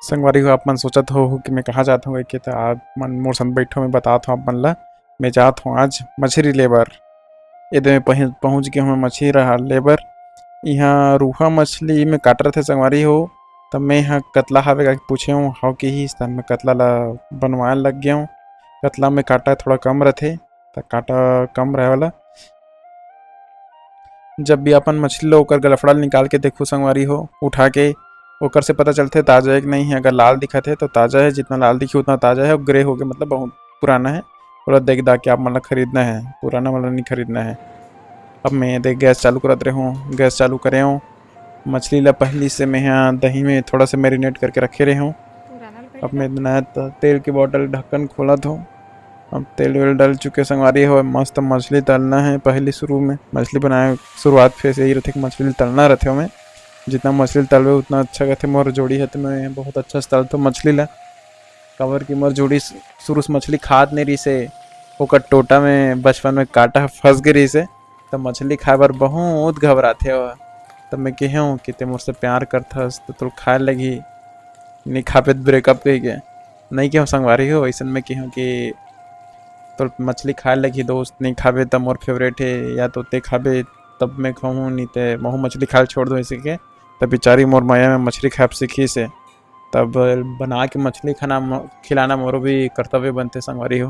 संगवारी हो आप मन सोचत हो कि मैं कहाँ जात हूँ कि तो आप मन मोर संग बैठो मैं बतात हूँ आप मन ला। मैं जात हूँ आज मछली लेबर। एदे में पहुँच गया हूँ मछली रहा लेबर। यहाँ रूहा मछली में काट रहे थे संगवारी हो। तब मैं यहाँ कतला हवे का पूछे हूँ हाउ के ही स्थान में कतला ला बनवाए लग गया हूँ। कतला में काटा थोड़ा कम रहते तो काटा कम रहे वाला। जब भी अपन मछली लो ओकर गलफड़ा निकाल के देखो संगवारी हो उठा के ओकर से पता चलते ताज़ा है कि नहीं है। अगर लाल दिखत है तो ताज़ा है, जितना लाल दिखी उतना ताज़ा है, और ग्रे हो गया मतलब बहुत पुराना है। पूरा देख दाख के आप मतलब खरीदना है, पुराना वाला नहीं खरीदना है। अब मैं देख गैस चालू करत रहे हूँ, गैस चालू करे हूँ। मछली ला पहली से मैं यहाँ दही में थोड़ा सा मैरिनेट करके रखे रहे हूँ। अब मैं नया तेल की बोतल ढक्कन खोला था। अब तेल वेल डल चुके संगवारी हो मस्त मछली तलना है। पहले शुरू में मछली बनाए शुरुआत फिर से यही रहते कि मछली तलना रहते हो। मैं जितना मछली तलवे उतना अच्छा कहते मोर जोड़ी है तो मैं बहुत अच्छा से तलता मछली ला। कवर की मोर जोड़ी शुरू से मछली खात नहीं रही से ओकर टोटा में बचपन में काटा फंस गई रही से तब मछली खाए बार बहुत घबराते हो। तब मैं कहे हूँ कि ते मुझसे प्यार करथस तो तुल खाए लगी नहीं खा पे ब्रेकअप कही के नहीं क्यों संगवारी हो ऐसा में कहूँ कि तो मछली खाए लगी दोस्त नहीं खाबे तब मोर फेवरेट है या तो ते खाबे तब मैं कहूँ नहीं ते महू मछली खाए छोड़ दो इसी के। तब बेचारी मोर माया में मछली खाए सीखी से तब बना के मछली खाना खिलाना मोरो भी कर्तव्य बनते संगवारी हो।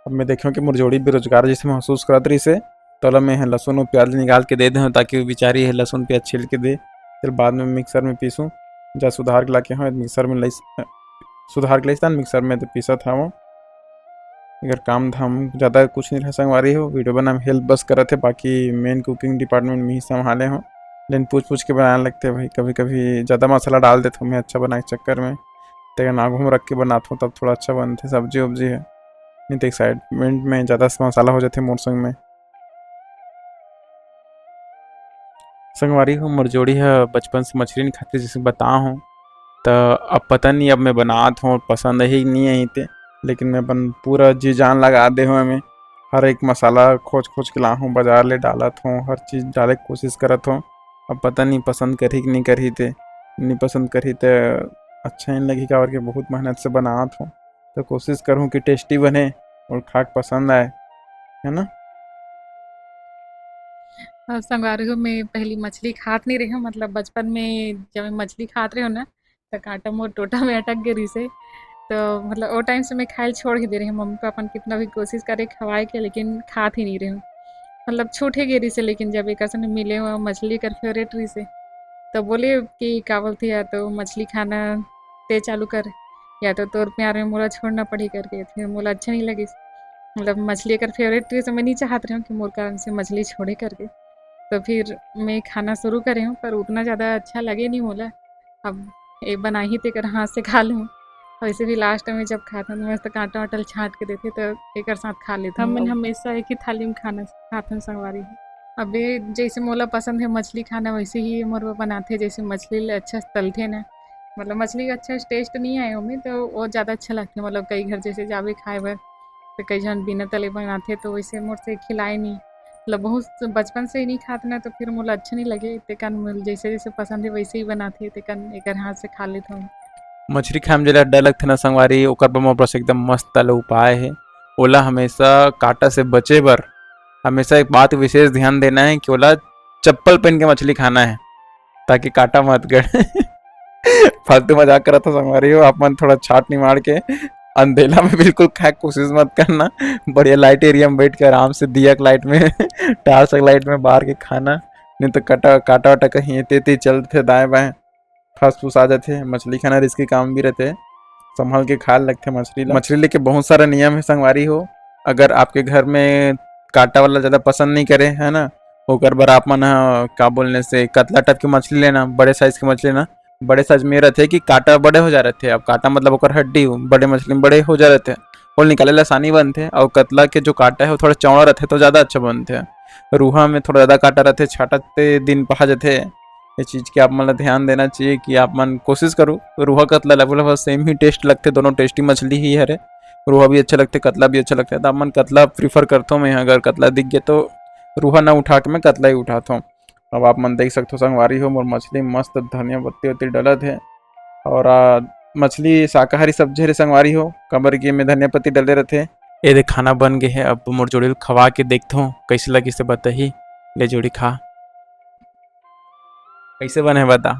अब मैं देखूँ कि मोर जोड़ी बेरोजगार जैसे महसूस करत रही से तो मैं लहसुन और प्याज निकाल के दे दूँ ताकि वो बेचारी है लहसुन प्याज छील के दे। फिर बाद में मिक्सर में पीसूँ जा सुधार के ला के हाँ मिक्सर में सुधार के लिए मिक्सर में तो पीसा था वो। अगर काम धाम ज़्यादा कुछ नहीं रहा संगवारी हो वीडियो बना में हेल्प बस करे थे बाकी मेन कुकिंग डिपार्टमेंट में ही संभाले हो। लेकिन पूछ पूछ के बनाने लगते भाई कभी कभी ज़्यादा मसाला डाल देता हूँ मैं अच्छा बनाने के चक्कर में। तेरा नागू में रख के बनाता हूँ तब थोड़ा अच्छा बनते सब्जी वब्जी है नहीं तो एक्साइटमेंट में ज़्यादा मसाला हो जाते मोर संग में। संगवारी हो मोर जोड़ी है बचपन से मछली नहीं खाती जैसे बता हूँ। तो अब पता नहीं अब मैं बनात हूँ पसंद ही नहीं आई थे लेकिन मैं अपन पूरा जी जान लगा दे हूँ मैं हर एक मसाला खोज खोज के ला हूँ बाजार ले डालत हूँ हर चीज़ डाले की कोशिश करत हूँ। अब पता नहीं पसंद करी कि नहीं करी थे नहीं पसंद करी तो अच्छा नहीं लगी का और के बहुत मेहनत से बनात हूँ तो कोशिश करूँ कि टेस्टी बने और खा के पसंद आए है ना। संगवारी हो मैं पहली मछली खात नहीं रही हूँ मतलब बचपन में जब मैं मछली खात रही हूँ ना तो कांटा मोर टोटा में अटक गई रही से। तो मतलब वो टाइम से मैं खाए छोड़ ही दे रही हूँ मम्मी पापा ने कितना भी कोशिश करे खवाए के लेकिन खात ही नहीं रही हूँ। मतलब छूट ही गई से लेकिन जब एक ऐसा मिले हुआ मछली कर फेवरेट रही से तो बोले कि का बोलती है तो मछली खाना ते चालू कर या तो तोर प्यार में मोला छोड़ना पड़ी करके फिर मोला अच्छा नहीं लगी। मतलब मछली अगर फेवरेट रही तो मैं नहीं चाहत रही हूँ कि मोर कारण से मछली छोड़े करके। तो फिर मैं खाना शुरू करे हूँ पर उतना ज़्यादा अच्छा लगे नहीं मोला। अब एक बना ही तेकर हाथ से खा लूँ वैसे भी लास्ट में जब खाता हूँ तो मस्त कांटा वाटल छाँट के देते तो एक साथ खा लेता हूँ। हम हमेशा एक ही थाली में खाना खाते हैं संगवारी। अबे जैसे मोला पसंद है मछली खाना वैसे ही मोर बनाते जैसे मछली ले अच्छा से तलते ना मतलब मछली का अच्छा टेस्ट नहीं आया हमें तो वो ज़्यादा अच्छा लगता है। मतलब कई घर जैसे जावे खाए बर तो कई जन बिना तले बनाते तो वैसे मोर से खिलाए नहीं मतलब बहुत बचपन से ही नहीं खाते ना तो फिर मोला अच्छा नहीं लगे तेकन मोल जैसे जैसे पसंद है वैसे ही बनाते तेकन एक हाथ से खा लेता हूँ। मछली खाए में जला डर लगथे ना संगवारी ओकर बर मोर पास एकदम मस्त वाला उपाय है। ओला हमेशा कांटा से बचे बर हमेशा एक बात विशेष ध्यान देना है कि ओला चप्पल पहन के मछली खाना है ताकि कांटा मत गड़े। फालतू मजाक करा था संगवारी हो आप मन थोड़ा छाट नहीं मार के अंधेला में बिल्कुल खाए कोशिश मत करना। बढ़िया लाइट एरिया में बैठ के आराम से दिया के लाइट में टार्च लाइट में बाहर के खाना नहीं तो काटा काटा वाटा कहीं तेती चलते दाएं बाएं फंस फूस आ जाते। मछली खाना रिस्की काम भी रहते संभाल के खा लगते मछली मछली लेके बहुत सारा नियम है संगवारी हो। अगर आपके घर में कांटा वाला ज़्यादा पसंद नहीं करे है ना ओकर बर आप मन का बोलने से कतला टाइप की मछली लेना बड़े साइज की मछली लेना। बड़े साइज में रहते कि कांटा बड़े हो जा रहे थे अब कांटा मतलब ओकर हड्डी बड़े मछली में बड़े हो जा रहे थे और निकाले ला आसानी बनते और कतला के जो कांटा है वो थोड़ा चौड़ा रहते तो ज़्यादा अच्छा बनते। रूहा में थोड़ा ज़्यादा कांटा रहते छाटते दिन पहा जाते ये चीज़ की आप मतलब ध्यान देना चाहिए कि आप मन कोशिश करो। रूहा कतला लगभग सेम ही टेस्ट लगते दोनों टेस्टी मछली ही है। रूहा भी अच्छा लगता है कतला भी अच्छा लगता है तो आप मन कतला प्रीफर करता हूँ मैं अगर कतला दिख गया तो रूहा ना उठा के मैं कतला ही उठाता हूँ। अब आप मन देख सकते हो संगवारी हो, मोर मछली मस्त धनिया पत्ती वत्ती डलत है। और मछली शाकाहारी सब्जी रे संगवारी हो, काबर के में धनिया पत्ती डले रहथे। ए दे खाना बन गे है, अब मोर जोड़ी खवा के देखथों कैसे लगी से बताही। ले जोड़ी खा, कैसे बने है बता।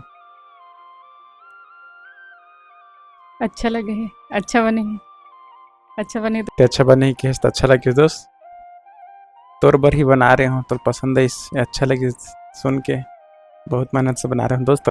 अच्छा लगे है, अच्छा बने है, अच्छा बने तो ते अच्छा बने कि अच्छा लगे दोस्त, तोर बर ही बना रहे हो, तोर पसंद है अच्छा लगे सुन के, बहुत मेहनत से बना रहे हो दोस्त।